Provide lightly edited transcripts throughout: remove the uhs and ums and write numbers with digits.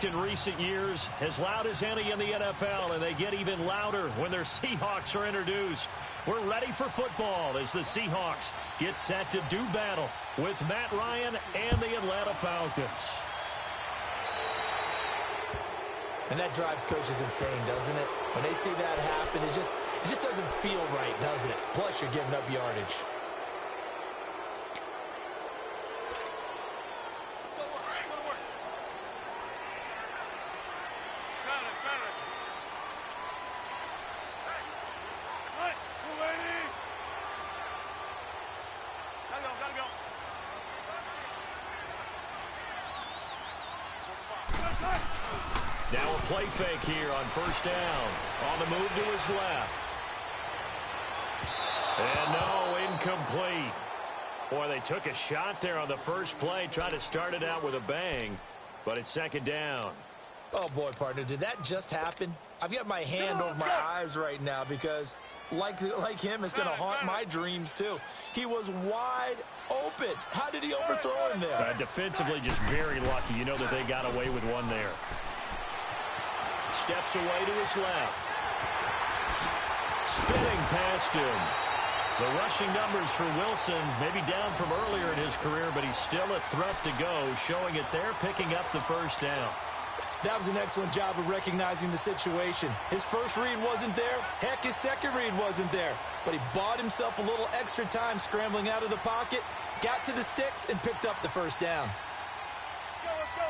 In recent years, as loud as any in the NFL, and they get even louder when their Seahawks are introduced. We're ready for football as the Seahawks get set to do battle with Matt Ryan and the Atlanta Falcons. And that drives coaches insane, doesn't it? When they see that happen, it just doesn't feel right, does it? Plus, you're giving up yardage. Now a play fake here on first down. On the move to his left. And no, incomplete. Boy, they took a shot there on the first play, tried to start it out with a bang, but it's second down. Oh, boy, partner, did that just happen? I've got my hand over my eyes right now because, like him, it's going to haunt my dreams, too. He was wide open. How did he overthrow him there? Defensively, just very lucky. You know that they got away with one there. Steps away to his left. Spinning past him. The rushing numbers for Wilson, maybe down from earlier in his career, but he's still a threat to go, showing it there, picking up the first down. That was an excellent job of recognizing the situation. His first read wasn't there. Heck, his second read wasn't there. But he bought himself a little extra time scrambling out of the pocket, got to the sticks, and picked up the first down. Let's go.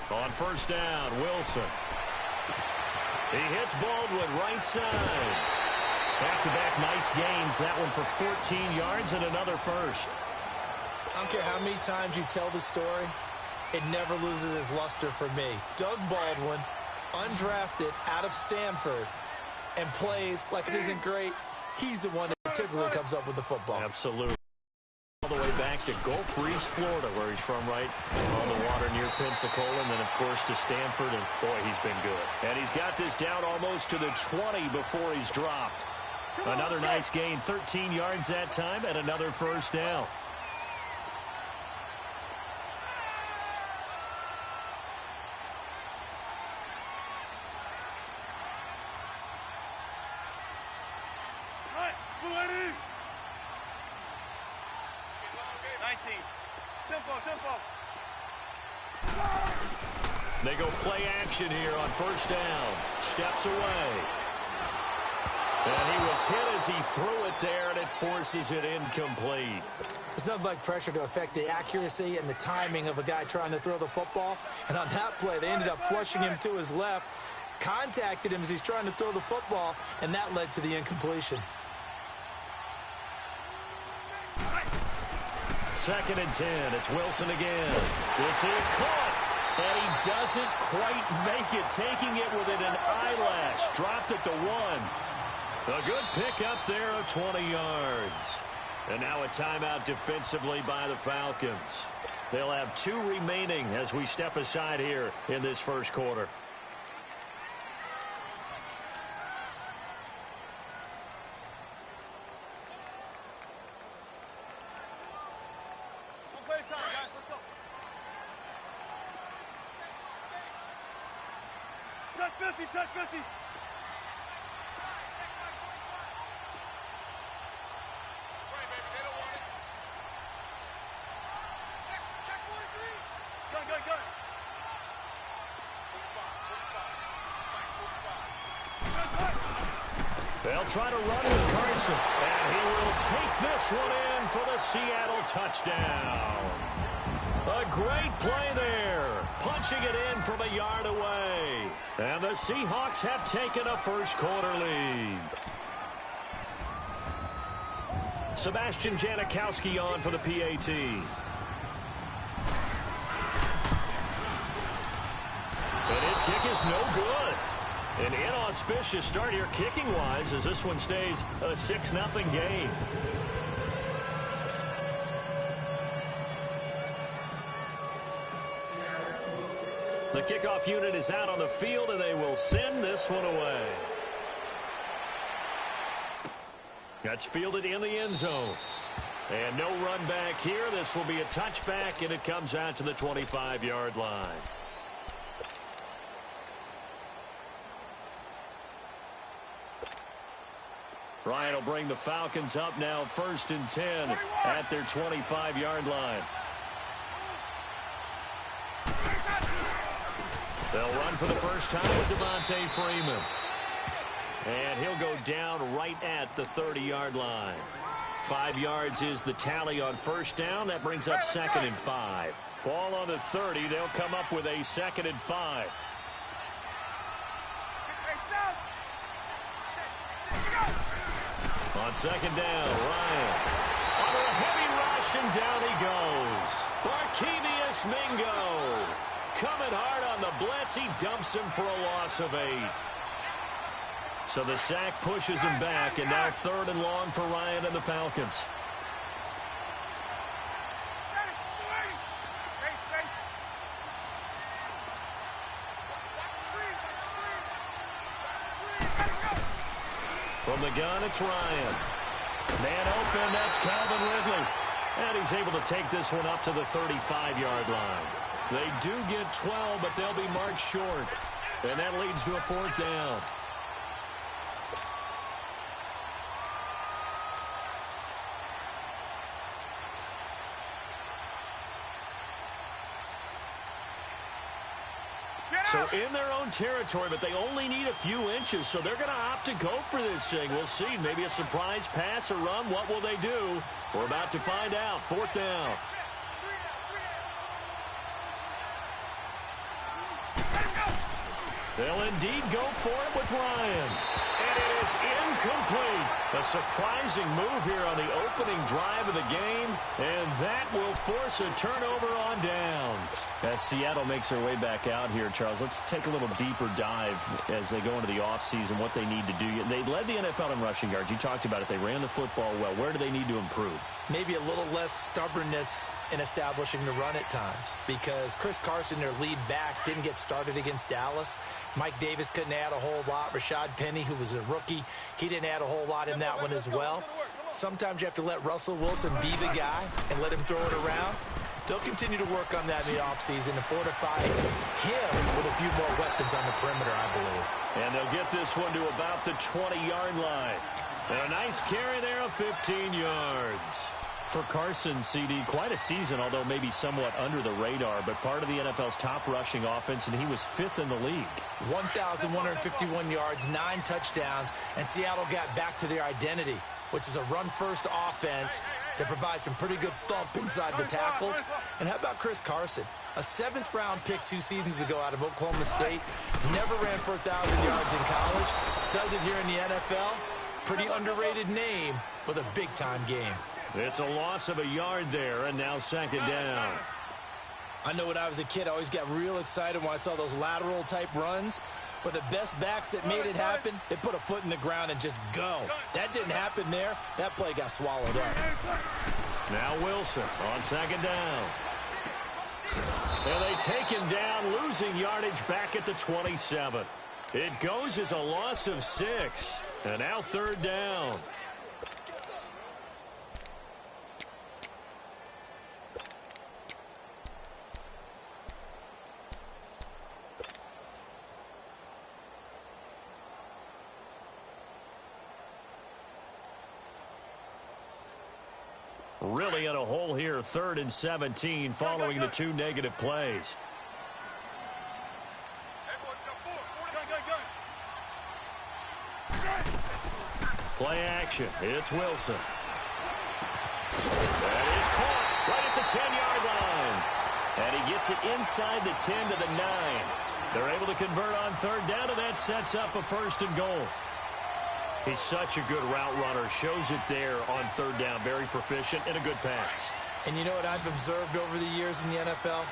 On first down, Wilson. He hits Baldwin right side. Back-to-back nice gains. That one for 14 yards and another first. I don't care how many times you tell the story, it never loses its luster for me. Doug Baldwin, undrafted out of Stanford, and plays like this isn't great. He's the one that typically comes up with the football. Absolutely. All the way back to Gulf Breeze, Florida, where he's from, right on the water near Pensacola, and then, of course, to Stanford, and, boy, he's been good. And he's got this down almost to the 20 before he's dropped. Another nice gain, 13 yards that time, and another first down. They go play action here on first down. Steps away. And he was hit as he threw it there, and it forces it incomplete. There's nothing like pressure to affect the accuracy and the timing of a guy trying to throw the football. And on that play, they ended up flushing him to his left, contacted him as he's trying to throw the football, and that led to the incompletion. Second and 10. It's Wilson again. This is caught. And he doesn't quite make it, taking it within an eyelash. Dropped at the 1. A good pick up there of 20 yards. And now a timeout defensively by the Falcons. They'll have 2 remaining as we step aside here in this first quarter. Check 50. They'll try to run with Carson, and he will take this one in for the Seattle touchdown. A great play there, punching it in from a yard away. And the Seahawks have taken a first quarter lead. Sebastian Janikowski on for the PAT. And his kick is no good. An inauspicious start here kicking-wise as this one stays a 6-0 game. The kickoff unit is out on the field, and they will send this one away. That's fielded in the end zone. And no run back here. This will be a touchback, and it comes out to the 25-yard line. Ryan will bring the Falcons up now 1st and 10 at their 25-yard line. They'll run for the first time with Devontae Freeman. And he'll go down right at the 30-yard line. 5 yards is the tally on first down. That brings up 2nd and 5. Ball on the 30. They'll come up with a 2nd and 5. On 2nd down, Ryan. Under a heavy rush, and down he goes. Barkevious Mingo. Coming hard on the blitz. He dumps him for a loss of 8. So the sack pushes him back, and now 3rd and long for Ryan and the Falcons. From the gun, it's Ryan. Man open, that's Calvin Ridley. And he's able to take this one up to the 35-yard line. They do get 12, but they'll be marked short. And that leads to a 4th down. So in their own territory, but they only need a few inches, so they're going to opt to go for this thing. We'll see. Maybe a surprise pass or run. What will they do? We're about to find out. 4th down. They'll indeed go for it with Ryan. And it is incomplete. A surprising move here on the opening drive of the game. And that will force a turnover on downs. As Seattle makes their way back out here, Charles, let's take a little deeper dive as they go into the offseason, what they need to do. They led the NFL in rushing yards. You talked about it. They ran the football well. Where do they need to improve? Maybe a little less stubbornness in establishing the run at times, because Chris Carson, their lead back, didn't get started against Dallas. Mike Davis couldn't add a whole lot. Rashad Penny, who was a rookie, he didn't add a whole lot in that one as well. Sometimes you have to let Russell Wilson be the guy and let him throw it around. They'll continue to work on that in the offseason and fortify him with a few more weapons on the perimeter, I believe. And they'll get this one to about the 20-yard line. And a nice carry there of 15 yards. For Carson, CD, quite a season, although maybe somewhat under the radar, but part of the NFL's top rushing offense, and he was 5th in the league. 1,151 yards, 9 touchdowns, and Seattle got back to their identity, which is a run-first offense that provides some pretty good thump inside the tackles. And how about Chris Carson? A 7th-round pick 2 seasons ago out of Oklahoma State. Never ran for 1,000 yards in college. Does it here in the NFL. Pretty underrated name with a big-time game. It's a loss of a yard there, and now 2nd down. I know when I was a kid, I always got real excited when I saw those lateral-type runs. But the best backs that made it happen, they put a foot in the ground and just go. That didn't happen there. That play got swallowed up. Now Wilson on 2nd down. And they take him down, losing yardage back at the 27. It goes as a loss of 6. And now 3rd down. Really in a hole here, 3rd and 17, following the 2 negative plays. Play action. It's Wilson. That is caught right at the 10-yard line. And he gets it inside the 10 to the 9. They're able to convert on 3rd down, and that sets up a 1st and goal. He's such a good route runner. Shows it there on 3rd down. Very proficient and a good pass. And you know what I've observed over the years in the NFL?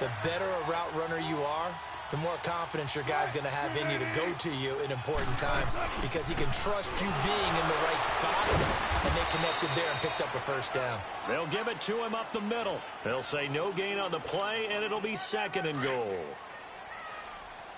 The better a route runner you are, the more confidence your guy's going to have in you to go to you in important times, because he can trust you being in the right spot, and they connected there and picked up a 1st down. They'll give it to him up the middle. They'll say no gain on the play, and it'll be 2nd and goal.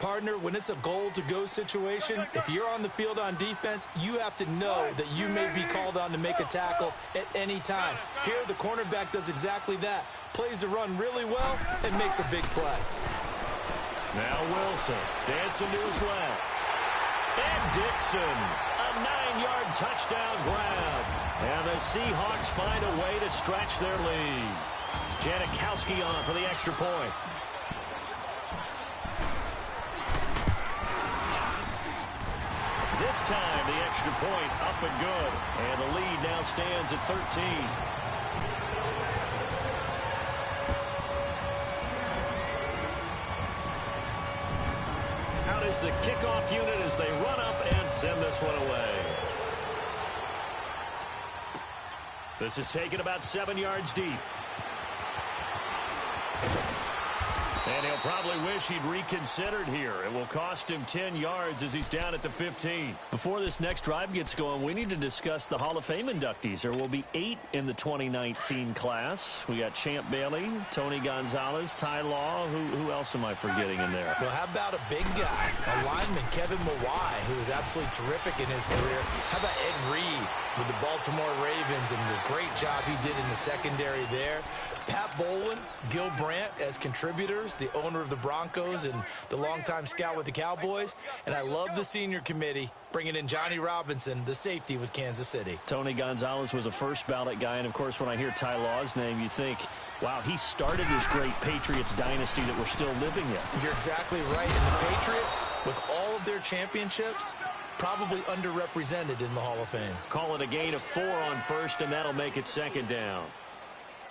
Partner, when it's a goal-to-go situation, if you're on the field on defense, you have to know that you may be called on to make a tackle at any time. Here, the cornerback does exactly that. Plays the run really well and makes a big play. Now Wilson dancing to his left. And Dixon, a 9-yard touchdown grab. And the Seahawks find a way to stretch their lead. Janikowski on for the extra point. This time, the extra point up and good. And the lead now stands at 13. Out is the kickoff unit as they run up and send this one away. This is taken about 7 yards deep. And he'll probably wish he'd reconsidered here. It will cost him 10 yards as he's down at the 15. Before this next drive gets going, we need to discuss the Hall of Fame inductees. There will be 8 in the 2019 class. We got Champ Bailey, Tony Gonzalez, Ty Law. Who else am I forgetting in there? Well, how about a big guy, a lineman, Kevin Mawai, who was absolutely terrific in his career. How about Ed Reed with the Baltimore Ravens and the great job he did in the secondary there? Pat Bowlen, Gil Brandt as contributors, the owner of the Broncos and the longtime scout with the Cowboys. And I love the senior committee bringing in Johnny Robinson, the safety with Kansas City. Tony Gonzalez was a first ballot guy. And, of course, when I hear Ty Law's name, you think, wow, he started this great Patriots dynasty that we're still living in. You're exactly right. And the Patriots, with all of their championships, probably underrepresented in the Hall of Fame. Call it a gain of 4 on first, and that'll make it second down.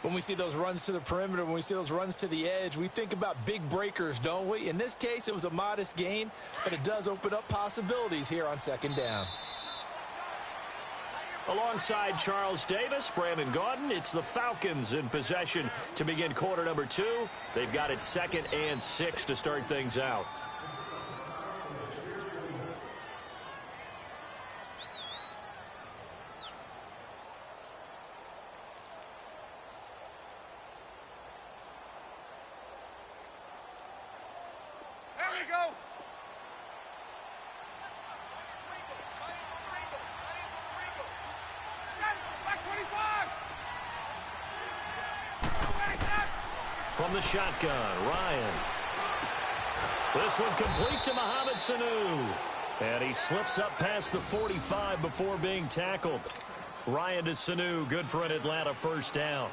When we see those runs to the perimeter, when we see those runs to the edge, we think about big breakers, don't we? In this case, it was a modest gain, but it does open up possibilities here on second down. Alongside Charles Davis, Brandon Gaudin, it's the Falcons in possession to begin quarter number 2. They've got it 2nd and 6 to start things out. From the shotgun, Ryan. This one complete to Mohamed Sanu. And he slips up past the 45 before being tackled. Ryan to Sanu, good for an Atlanta first down.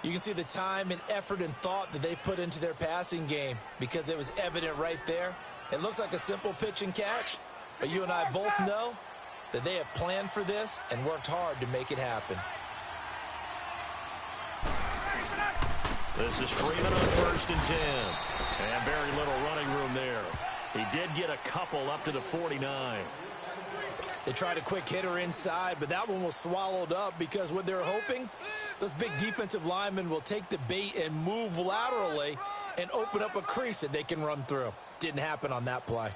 You can see the time and effort and thought that they put into their passing game because it was evident right there. It looks like a simple pitch and catch, but you and I both know that they have planned for this and worked hard to make it happen. This is Freeman on 1st and 10. And very little running room there. He did get a couple up to the 49. They tried a quick hitter inside, but that one was swallowed up because what they're hoping, those big defensive linemen will take the bait and move laterally and open up a crease that they can run through. Didn't happen on that play.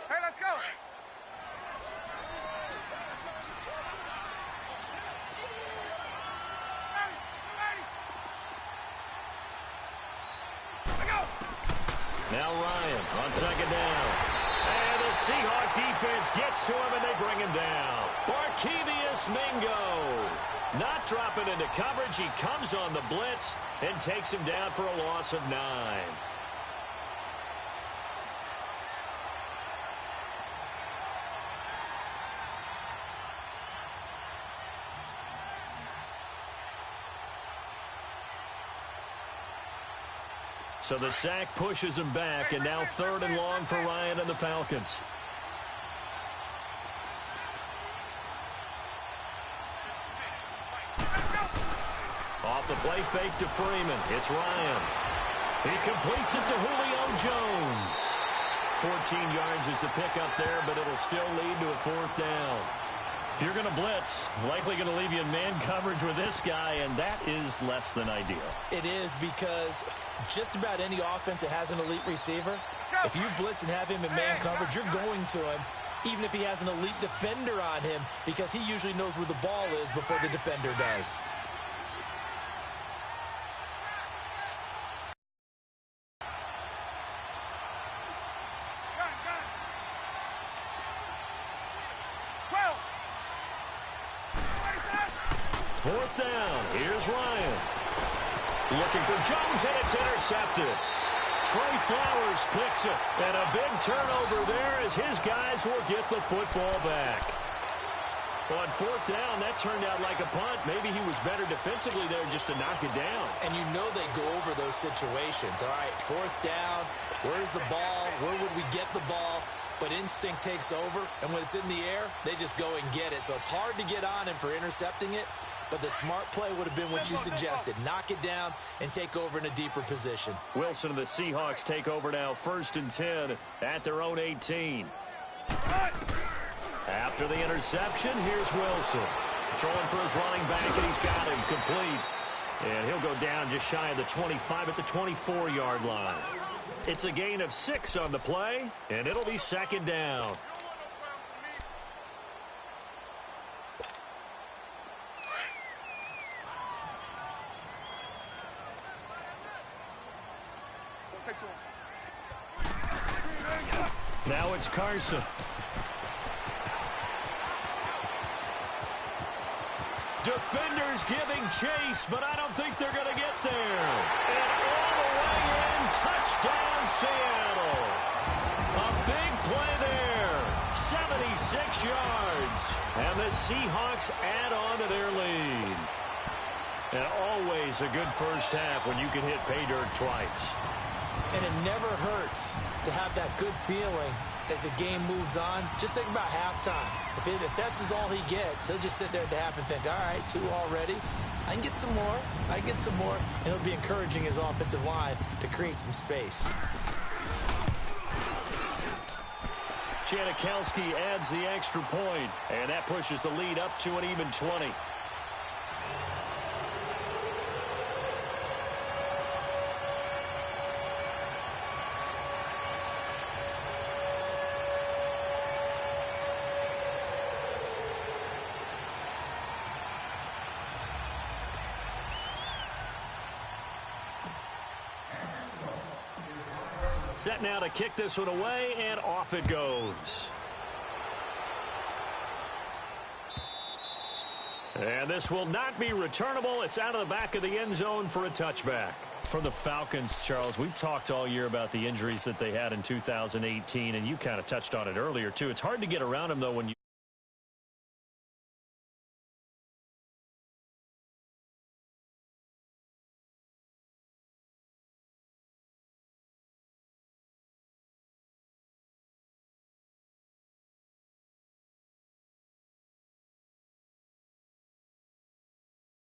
Hey, let's go. Now Ryan on 2nd down. And the Seahawk defense gets to him and they bring him down. Barkevious Mingo. Not dropping into coverage. He comes on the blitz and takes him down for a loss of 9. So the sack pushes him back, and now 3rd and long for Ryan and the Falcons. Off the play fake to Freeman. It's Ryan. He completes it to Julio Jones. 14 yards is the pickup there, but it'll still lead to a 4th down. If you're going to blitz, likely going to leave you in man coverage with this guy, and that is less than ideal. It is because just about any offense that has an elite receiver, if you blitz and have him in man coverage, you're going to him, even if he has an elite defender on him, because he usually knows where the ball is before the defender does. 4th down. Here's Ryan. Looking for Jones, and it's intercepted. Trey Flowers picks it, and a big turnover there as his guys will get the football back. On 4th down, that turned out like a punt. Maybe he was better defensively there just to knock it down. And you know they go over those situations. All right, 4th down, where's the ball? Where would we get the ball? But instinct takes over, and when it's in the air, they just go and get it. So it's hard to get on him for intercepting it, but the smart play would have been what you suggested. Knock it down and take over in a deeper position. Wilson and the Seahawks take over now, 1st and 10 at their own 18. After the interception, here's Wilson. Throwing for his running back, and he's got him complete. And he'll go down just shy of the 25 at the 24-yard line. It's a gain of 6 on the play, and it'll be 2nd down. Now it's Carson. Defenders giving chase, but I don't think they're going to get there. And all the way in, touchdown Seattle. A big play there, 76 yards. And the Seahawks add on to their lead. And always a good first half when you can hit pay dirt twice. And it never hurts to have that good feeling as the game moves on. Just think about halftime. If that's all he gets, he'll just sit there at the half and think, all right, 2 already. I can get some more. I can get some more. And it'll be encouraging his offensive line to create some space. Janikowski adds the extra point, and that pushes the lead up to an even 20. Set now to kick this one away, and off it goes. And this will not be returnable. It's out of the back of the end zone for a touchback. For the Falcons, Charles, we've talked all year about the injuries that they had in 2018, and you kind of touched on it earlier, too. It's hard to get around them, though, when you